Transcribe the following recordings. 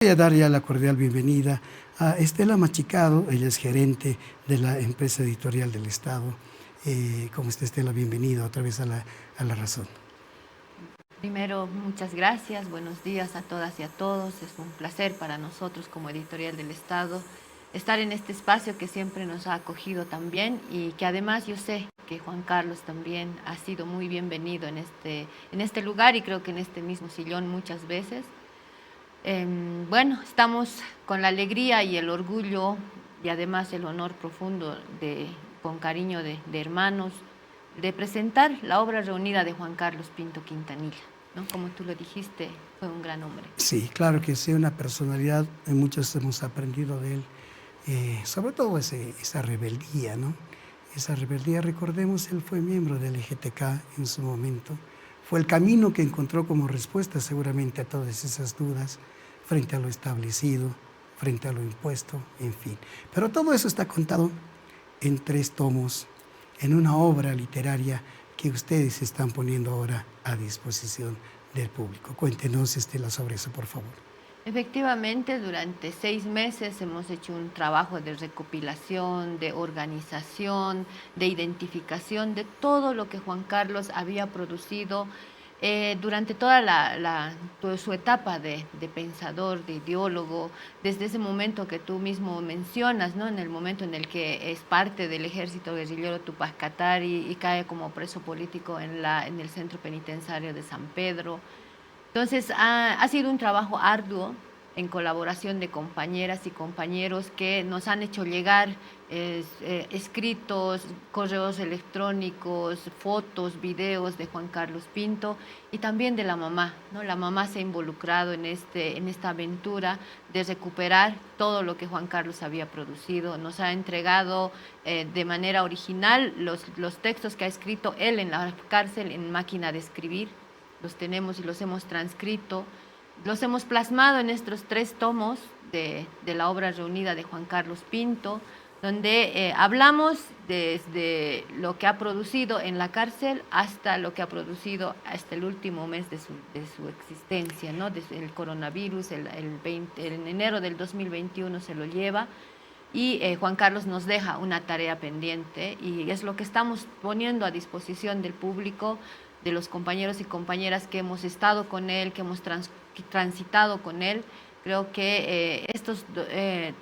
Voy a dar ya la cordial bienvenida a Estela Machicado. Ella es gerente de la empresa editorial del Estado. ¿Cómo está, Estela? Bienvenido otra vez a la Razón. Primero, muchas gracias, buenos días a todas y a todos. Es un placer para nosotros como editorial del Estado estar en este espacio que siempre nos ha acogido también y que además yo sé que Juan Carlos también ha sido muy bienvenido en este lugar y creo que en este mismo sillón muchas veces. Bueno, estamos con la alegría y el orgullo y además el honor profundo con cariño de hermanos, de presentar la obra reunida de Juan Carlos Pinto Quintanilla, ¿no? Como tú lo dijiste, fue un gran hombre. Sí, claro que sí, una personalidad, muchos hemos aprendido de él, sobre todo esa rebeldía, ¿no? Esa rebeldía, recordemos, él fue miembro del LGTK en su momento. Fue el camino que encontró como respuesta seguramente a todas esas dudas frente a lo establecido, frente a lo impuesto, en fin. Pero todo eso está contado en 3 tomos, en una obra literaria que ustedes están poniendo ahora a disposición del público. Cuéntenos, Estela, sobre eso, por favor. Efectivamente, durante 6 meses hemos hecho un trabajo de recopilación, de organización, de identificación de todo lo que Juan Carlos había producido durante toda su etapa de pensador, de ideólogo, desde ese momento que tú mismo mencionas, ¿no? En el momento en el que es parte del ejército guerrillero Tupac Katari y cae como preso político en el centro penitenciario de San Pedro. Entonces, ha sido un trabajo arduo en colaboración de compañeras y compañeros que nos han hecho llegar escritos, correos electrónicos, fotos, videos de Juan Carlos Pinto y también de la mamá, ¿no? La mamá se ha involucrado en esta aventura de recuperar todo lo que Juan Carlos había producido. Nos ha entregado de manera original los textos que ha escrito él en la cárcel en máquina de escribir. Los tenemos y los hemos transcrito, los hemos plasmado en estos 3 tomos de la obra reunida de Juan Carlos Pinto, donde hablamos desde lo que ha producido en la cárcel hasta lo que ha producido hasta el último mes de su existencia, ¿no? Desde el coronavirus, en enero del 2021 se lo lleva. Y Juan Carlos nos deja una tarea pendiente y es lo que estamos poniendo a disposición del público, de los compañeros y compañeras que hemos estado con él, que hemos transitado con él. Creo que estos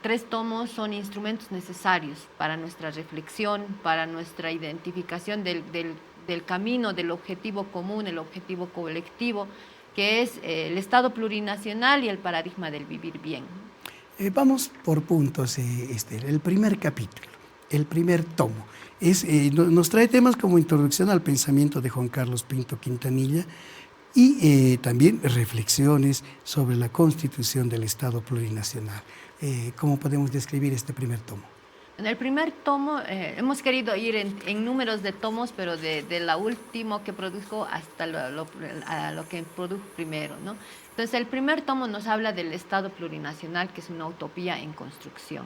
3 tomos son instrumentos necesarios para nuestra reflexión, para nuestra identificación del camino, del objetivo común, el objetivo colectivo, que es el Estado plurinacional y el paradigma del vivir bien. Vamos por puntos, Estela. El primer capítulo, el primer tomo, nos trae temas como introducción al pensamiento de Juan Carlos Pinto Quintanilla y también reflexiones sobre la constitución del Estado plurinacional. ¿Cómo podemos describir este primer tomo? En el primer tomo hemos querido ir en números de tomos, pero de la última que produjo hasta lo que produjo primero, ¿no? Entonces, el primer tomo nos habla del Estado plurinacional, que es una utopía en construcción.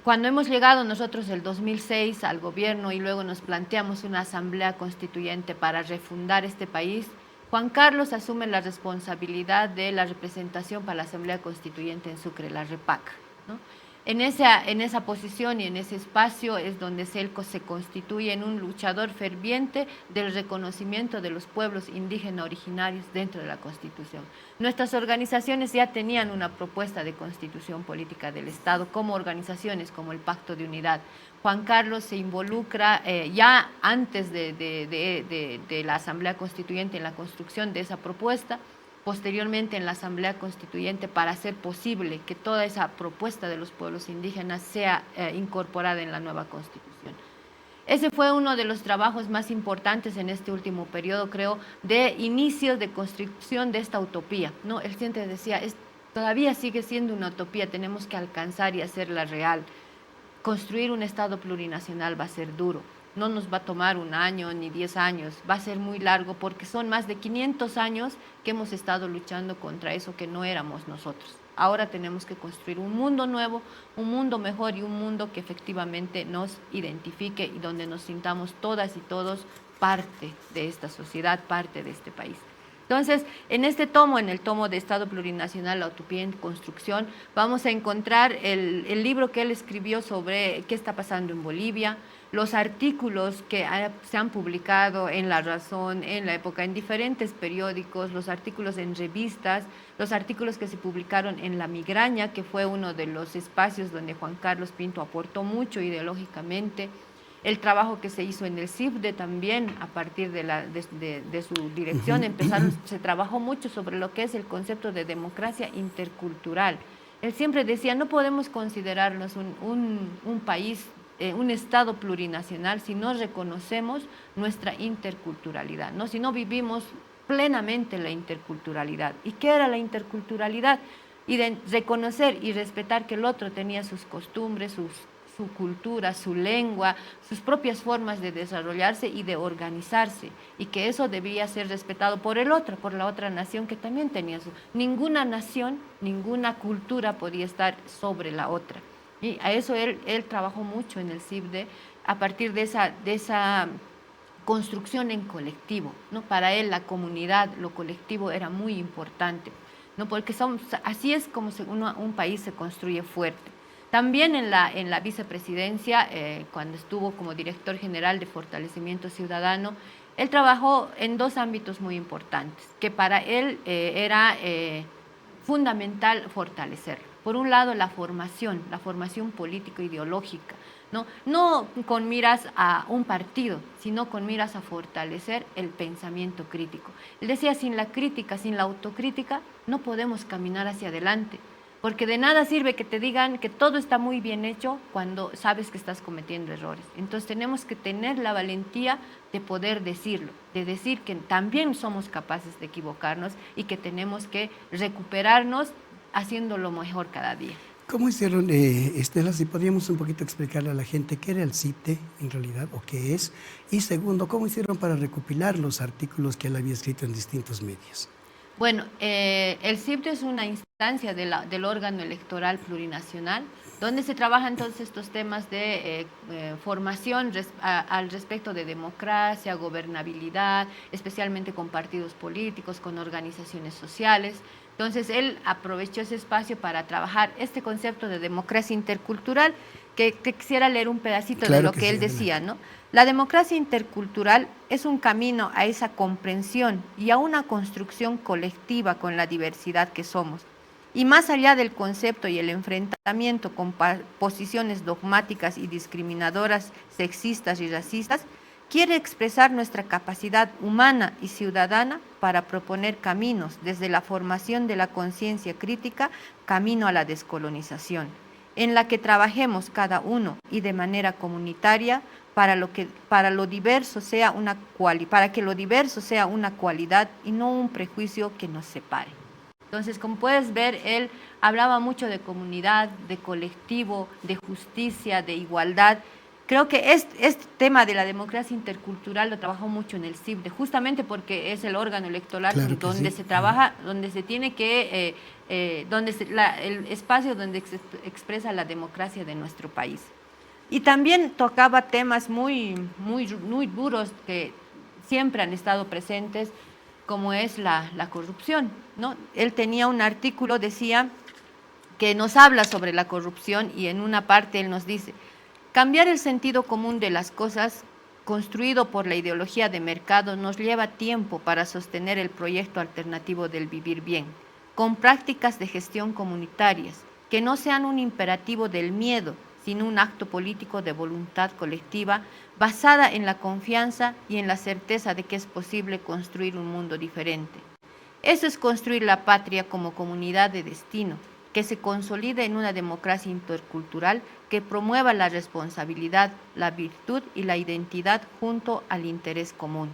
Cuando hemos llegado nosotros el 2006 al gobierno y luego nos planteamos una asamblea constituyente para refundar este país, Juan Carlos asume la responsabilidad de la representación para la asamblea constituyente en Sucre, la REPAC, ¿no? En esa posición y en ese espacio es donde Celco se constituye en un luchador ferviente del reconocimiento de los pueblos indígenas originarios dentro de la Constitución. Nuestras organizaciones ya tenían una propuesta de constitución política del Estado como organizaciones, como el Pacto de Unidad. Juan Carlos se involucra ya antes de la Asamblea Constituyente en la construcción de esa propuesta, posteriormente en la Asamblea Constituyente para hacer posible que toda esa propuesta de los pueblos indígenas sea incorporada en la nueva Constitución. Ese fue uno de los trabajos más importantes en este último periodo, creo, de inicio de construcción de esta utopía, ¿no? Él siempre decía, todavía sigue siendo una utopía, tenemos que alcanzar y hacerla real. Construir un Estado plurinacional va a ser duro. No nos va a tomar 1 año ni 10 años, va a ser muy largo porque son más de 500 años que hemos estado luchando contra eso que no éramos nosotros. Ahora tenemos que construir un mundo nuevo, un mundo mejor y un mundo que efectivamente nos identifique y donde nos sintamos todas y todos parte de esta sociedad, parte de este país. Entonces, en este tomo, en el tomo de Estado Plurinacional, la utopía en construcción, vamos a encontrar el libro que él escribió sobre qué está pasando en Bolivia, los artículos que se han publicado en La Razón, en La Época, en diferentes periódicos, los artículos en revistas, los artículos que se publicaron en La Migraña, que fue uno de los espacios donde Juan Carlos Pinto aportó mucho ideológicamente, el trabajo que se hizo en el CIFDE también, a partir de su dirección, se trabajó mucho sobre lo que es el concepto de democracia intercultural. Él siempre decía, no podemos considerarnos un país, un Estado plurinacional si no reconocemos nuestra interculturalidad, ¿no? Si no vivimos plenamente la interculturalidad. ¿Y qué era la interculturalidad? Y de reconocer y respetar que el otro tenía sus costumbres, su cultura, su lengua, sus propias formas de desarrollarse y de organizarse, y que eso debía ser respetado por el otro, por la otra nación que también tenía su... Ninguna nación, ninguna cultura podía estar sobre la otra. Y a eso él trabajó mucho en el CIFDE a partir de esa construcción en colectivo, ¿no? Para él la comunidad, lo colectivo era muy importante, ¿no? Porque así es como un país se construye fuerte. También en la vicepresidencia, cuando estuvo como director general de Fortalecimiento Ciudadano, él trabajó en dos ámbitos muy importantes, que para él era fundamental fortalecer. Por un lado, la formación político-ideológica, ¿no? No con miras a un partido, sino con miras a fortalecer el pensamiento crítico. Él decía, sin la crítica, sin la autocrítica, no podemos caminar hacia adelante. Porque de nada sirve que te digan que todo está muy bien hecho cuando sabes que estás cometiendo errores. Entonces tenemos que tener la valentía de poder decirlo, de decir que también somos capaces de equivocarnos y que tenemos que recuperarnos haciéndolo mejor cada día. ¿Cómo hicieron, Estela, si podríamos un poquito explicarle a la gente qué era el CIPTE en realidad o qué es? Y segundo, ¿cómo hicieron para recopilar los artículos que él había escrito en distintos medios? Bueno, el CIPTE es una instancia del órgano electoral plurinacional, donde se trabajan todos estos temas de formación al respecto de democracia, gobernabilidad, especialmente con partidos políticos, con organizaciones sociales. Entonces, él aprovechó ese espacio para trabajar este concepto de democracia intercultural, que quisiera leer un pedacito de lo que él decía, ¿no? La democracia intercultural es un camino a esa comprensión y a una construcción colectiva con la diversidad que somos. Y más allá del concepto y el enfrentamiento con posiciones dogmáticas y discriminadoras, sexistas y racistas, quiere expresar nuestra capacidad humana y ciudadana para proponer caminos desde la formación de la conciencia crítica, camino a la descolonización, en la que trabajemos cada uno y de manera comunitaria para que lo diverso sea una cualidad y no un prejuicio que nos separe. Entonces, como puedes ver, él hablaba mucho de comunidad, de colectivo, de justicia, de igualdad. Creo que este tema de la democracia intercultural lo trabajó mucho en el CIFDE, justamente porque es el órgano electoral donde se trabaja, donde se tiene que, el espacio donde se expresa la democracia de nuestro país. Y también tocaba temas muy duros que siempre han estado presentes, como es la corrupción, ¿no? Él tenía un artículo, decía, que nos habla sobre la corrupción, y en una parte él nos dice: cambiar el sentido común de las cosas construido por la ideología de mercado nos lleva tiempo para sostener el proyecto alternativo del vivir bien, con prácticas de gestión comunitarias, que no sean un imperativo del miedo, sino un acto político de voluntad colectiva basada en la confianza y en la certeza de que es posible construir un mundo diferente. Eso es construir la patria como comunidad de destino, que se consolide en una democracia intercultural que promueva la responsabilidad, la virtud y la identidad junto al interés común.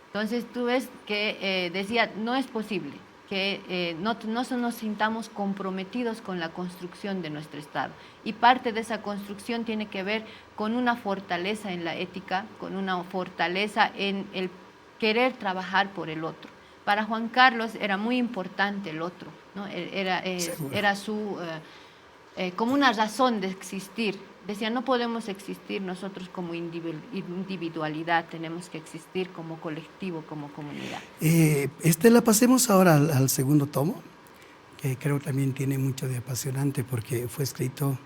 Entonces tú ves que decía, no es posible que no nos sintamos comprometidos con la construcción de nuestro Estado. Y parte de esa construcción tiene que ver con una fortaleza en la ética, con una fortaleza en el querer trabajar por el otro. Para Juan Carlos era muy importante el otro, ¿no? Era como una razón de existir. Decía, no podemos existir nosotros como individualidad, tenemos que existir como colectivo, como comunidad. La pasemos ahora al segundo tomo, que creo también tiene mucho de apasionante porque fue escrito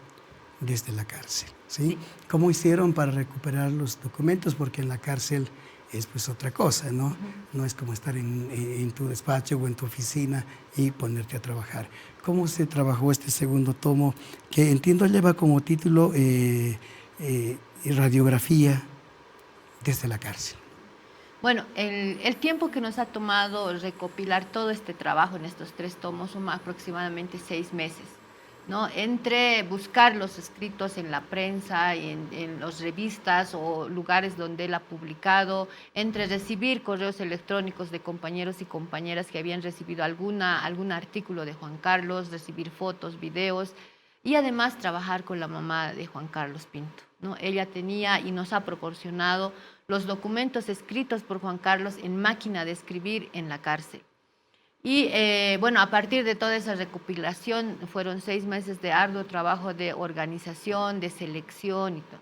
desde la cárcel, ¿sí? Sí. ¿Cómo hicieron para recuperar los documentos? Porque en la cárcel es pues otra cosa, ¿no? Uh-huh. No es como estar en tu despacho o en tu oficina y ponerte a trabajar. ¿Cómo se trabajó este segundo tomo? Que entiendo lleva como título Radiografía desde la cárcel. Bueno, el tiempo que nos ha tomado recopilar todo este trabajo en estos 3 tomos son aproximadamente 6 meses, ¿no? Entre buscar los escritos en la prensa, en las revistas o lugares donde él ha publicado, entre recibir correos electrónicos de compañeros y compañeras que habían recibido algún artículo de Juan Carlos, recibir fotos, videos, y además trabajar con la mamá de Juan Carlos Pinto, ¿no? Ella tenía y nos ha proporcionado los documentos escritos por Juan Carlos en máquina de escribir en la cárcel. Y bueno, a partir de toda esa recopilación fueron 6 meses de arduo trabajo de organización, de selección y todo.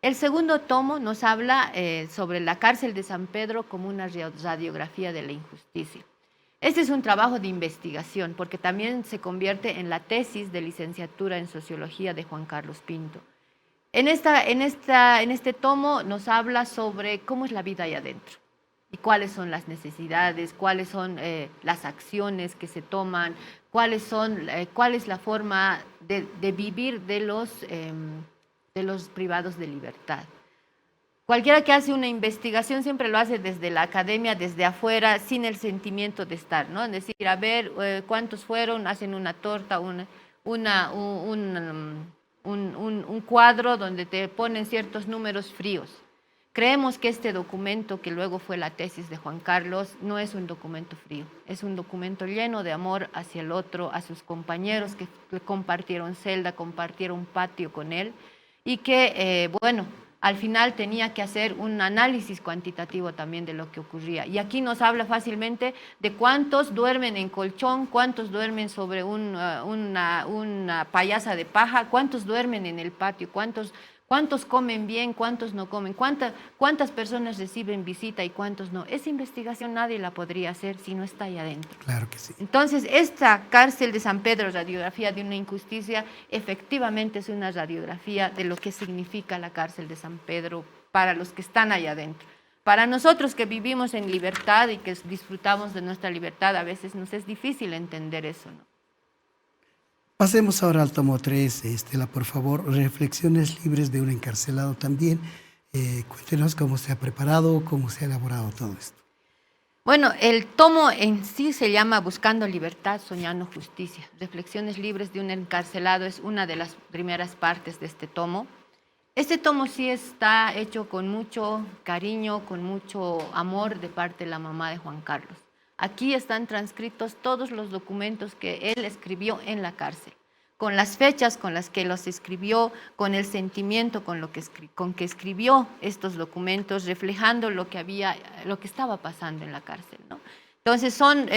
El segundo tomo nos habla sobre la cárcel de San Pedro como una radiografía de la injusticia. Este es un trabajo de investigación porque también se convierte en la tesis de licenciatura en sociología de Juan Carlos Pinto. En este tomo nos habla sobre cómo es la vida ahí adentro y cuáles son las necesidades, cuáles son las acciones que se toman, cuál es la forma de vivir de los privados de libertad. Cualquiera que hace una investigación siempre lo hace desde la academia, desde afuera, sin el sentimiento de estar, ¿no? Es decir, a ver cuántos fueron, hacen una torta, un cuadro donde te ponen ciertos números fríos. Creemos que este documento, que luego fue la tesis de Juan Carlos, no es un documento frío, es un documento lleno de amor hacia el otro, a sus compañeros que compartieron celda, compartieron patio con él, y que, bueno, al final tenía que hacer un análisis cuantitativo también de lo que ocurría. Y aquí nos habla fácilmente de cuántos duermen en colchón, cuántos duermen sobre una payasa de paja, cuántos duermen en el patio, cuántos comen bien, cuántos no comen, cuántas personas reciben visita y cuántos no. Esa investigación nadie la podría hacer si no está ahí adentro. Claro que sí. Entonces, esta cárcel de San Pedro, radiografía de una injusticia, efectivamente es una radiografía de lo que significa la cárcel de San Pedro para los que están allá adentro. Para nosotros que vivimos en libertad y que disfrutamos de nuestra libertad, a veces nos es difícil entender eso, ¿no? Pasemos ahora al tomo 3, Estela, por favor, Reflexiones libres de un encarcelado también. Cuéntenos cómo se ha preparado, cómo se ha elaborado todo esto. Bueno, el tomo en sí se llama Buscando libertad, soñando justicia. Reflexiones libres de un encarcelado es una de las primeras partes de este tomo. Este tomo sí está hecho con mucho cariño, con mucho amor de parte de la mamá de Juan Carlos. Aquí están transcritos todos los documentos que él escribió en la cárcel, con las fechas con las que los escribió, con el sentimiento con que escribió estos documentos, reflejando lo que estaba pasando en la cárcel, ¿no? Entonces son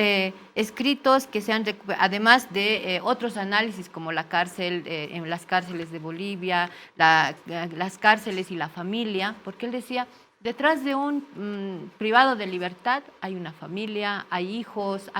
escritos que se han, además de otros análisis como la cárcel, en las cárceles de Bolivia, las cárceles y la familia, porque él decía, detrás de un privado de libertad hay una familia, hay hijos,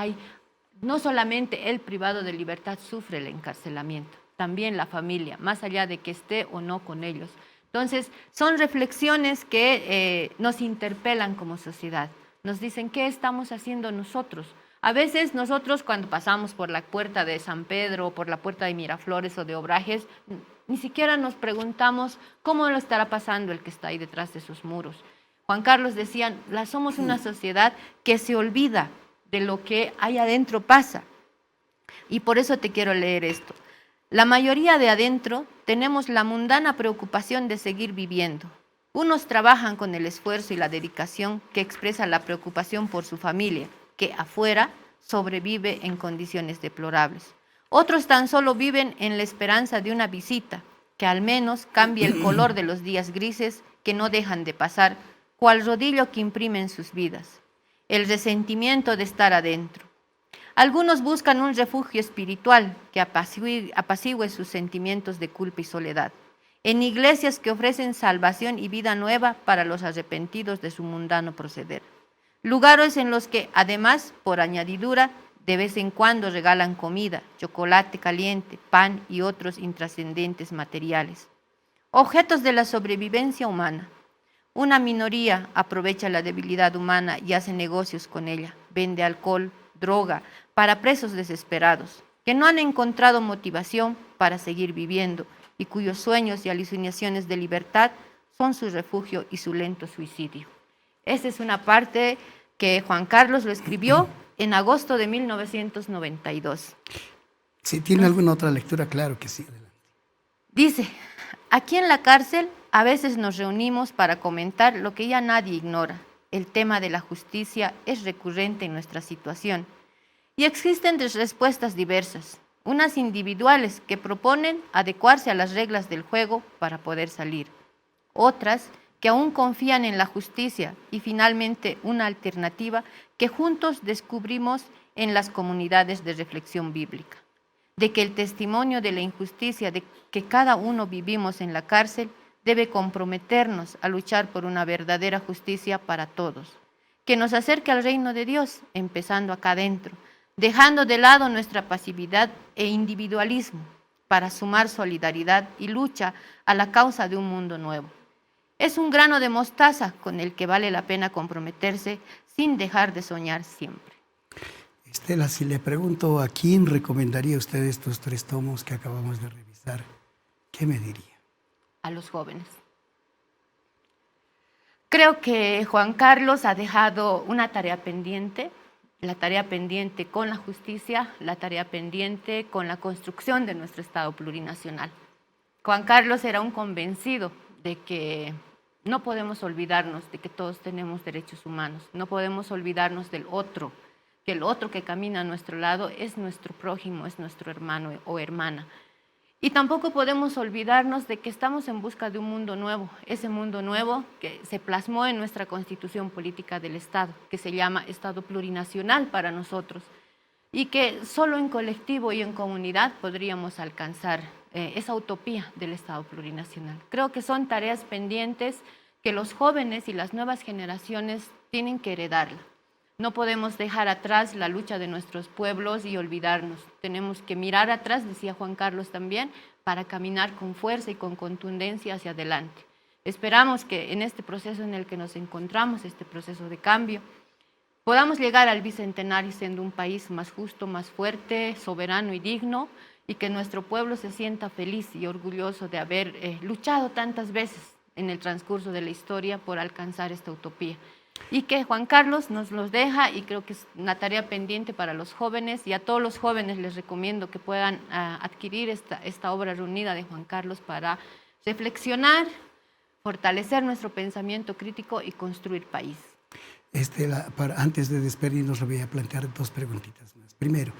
no solamente el privado de libertad sufre el encarcelamiento, también la familia, más allá de que esté o no con ellos. Entonces, son reflexiones que nos interpelan como sociedad, nos dicen qué estamos haciendo nosotros. A veces nosotros cuando pasamos por la puerta de San Pedro, por la puerta de Miraflores o de Obrajes, ni siquiera nos preguntamos cómo lo estará pasando el que está ahí detrás de esos muros. Juan Carlos decía, somos una sociedad que se olvida de lo que ahí adentro pasa. Y por eso te quiero leer esto. La mayoría de adentro tenemos la mundana preocupación de seguir viviendo. Unos trabajan con el esfuerzo y la dedicación que expresa la preocupación por su familia, que afuera sobrevive en condiciones deplorables. Otros tan solo viven en la esperanza de una visita, que al menos cambie el color de los días grises que no dejan de pasar, cual rodillo que imprime en sus vidas. El resentimiento de estar adentro. Algunos buscan un refugio espiritual que apacigüe sus sentimientos de culpa y soledad, en iglesias que ofrecen salvación y vida nueva para los arrepentidos de su mundano proceder. Lugares en los que, además, por añadidura, de vez en cuando regalan comida, chocolate caliente, pan y otros intrascendentes materiales. Objetos de la sobrevivencia humana. Una minoría aprovecha la debilidad humana y hace negocios con ella, vende alcohol, droga, para presos desesperados, que no han encontrado motivación para seguir viviendo y cuyos sueños y alucinaciones de libertad son su refugio y su lento suicidio. Esa es una parte que Juan Carlos lo escribió en agosto de 1992. Si tiene alguna otra lectura, claro que sí. Dice, aquí en la cárcel a veces nos reunimos para comentar lo que ya nadie ignora. El tema de la justicia es recurrente en nuestra situación y existen respuestas diversas, unas individuales que proponen adecuarse a las reglas del juego para poder salir, otras que aún confían en la justicia y finalmente una alternativa que juntos descubrimos en las comunidades de reflexión bíblica, de que el testimonio de la injusticia de que cada uno vivimos en la cárcel debe comprometernos a luchar por una verdadera justicia para todos, que nos acerque al reino de Dios, empezando acá adentro, dejando de lado nuestra pasividad e individualismo para sumar solidaridad y lucha a la causa de un mundo nuevo. Es un grano de mostaza con el que vale la pena comprometerse sin dejar de soñar siempre. Estela, si le pregunto a quién recomendaría usted estos 3 tomos que acabamos de revisar, ¿qué me diría? A los jóvenes. Creo que Juan Carlos ha dejado una tarea pendiente, la tarea pendiente con la justicia, la tarea pendiente con la construcción de nuestro Estado plurinacional. Juan Carlos era un convencido de que no podemos olvidarnos de que todos tenemos derechos humanos, no podemos olvidarnos del otro, que el otro que camina a nuestro lado es nuestro prójimo, es nuestro hermano o hermana. Y tampoco podemos olvidarnos de que estamos en busca de un mundo nuevo, ese mundo nuevo que se plasmó en nuestra Constitución Política del Estado, que se llama Estado Plurinacional para nosotros, y que solo en colectivo y en comunidad podríamos alcanzar esa utopía del Estado Plurinacional. Creo que son tareas pendientes que los jóvenes y las nuevas generaciones tienen que heredarla. No podemos dejar atrás la lucha de nuestros pueblos y olvidarnos. Tenemos que mirar atrás, decía Juan Carlos también, para caminar con fuerza y con contundencia hacia adelante. Esperamos que en este proceso en el que nos encontramos, este proceso de cambio, podamos llegar al bicentenario siendo un país más justo, más fuerte, soberano y digno, y que nuestro pueblo se sienta feliz y orgulloso de haber luchado tantas veces en el transcurso de la historia por alcanzar esta utopía. Y que Juan Carlos nos los deja, y creo que es una tarea pendiente para los jóvenes, y a todos los jóvenes les recomiendo que puedan adquirir esta obra reunida de Juan Carlos para reflexionar, fortalecer nuestro pensamiento crítico y construir país. Estela, antes de despedirnos, le voy a plantear 2 preguntitas más. Primero,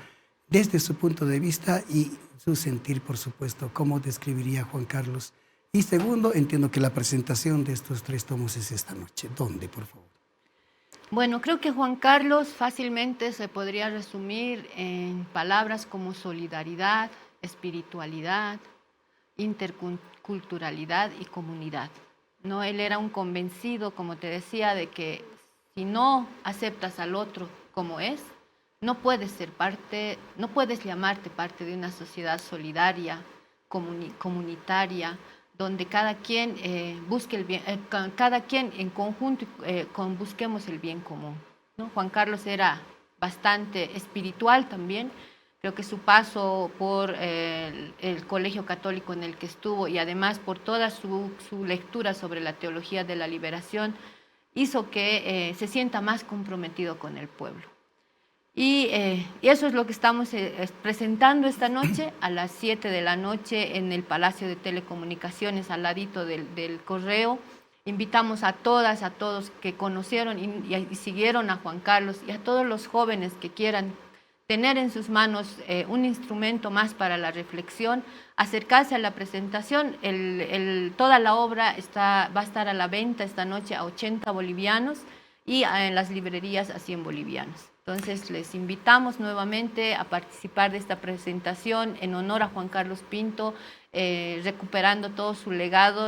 desde su punto de vista y su sentir, por supuesto, ¿cómo describiría Juan Carlos? Y segundo, entiendo que la presentación de estos 3 tomos es esta noche. ¿Dónde, por favor? Bueno, creo que Juan Carlos fácilmente se podría resumir en palabras como solidaridad, espiritualidad, interculturalidad y comunidad, ¿no? Él era un convencido, como te decía, de que si no aceptas al otro como es, no puedes ser parte, no puedes llamarte parte de una sociedad solidaria, comunitaria, donde cada quien busque el bien, cada quien en conjunto busquemos el bien común, ¿no? Juan Carlos era bastante espiritual también. Creo que su paso por el colegio católico en el que estuvo, y además por toda su lectura sobre la teología de la liberación, hizo que se sienta más comprometido con el pueblo. Y eso es lo que estamos presentando esta noche a las 7 de la noche en el Palacio de Telecomunicaciones, al ladito del Correo. Invitamos a todas, a todos que conocieron y siguieron a Juan Carlos, y a todos los jóvenes que quieran tener en sus manos un instrumento más para la reflexión, acercarse a la presentación. Toda la obra va a estar a la venta esta noche a 80 bolivianos y en las librerías a 100 bolivianos. Entonces les invitamos nuevamente a participar de esta presentación en honor a Juan Carlos Pinto, recuperando todo su legado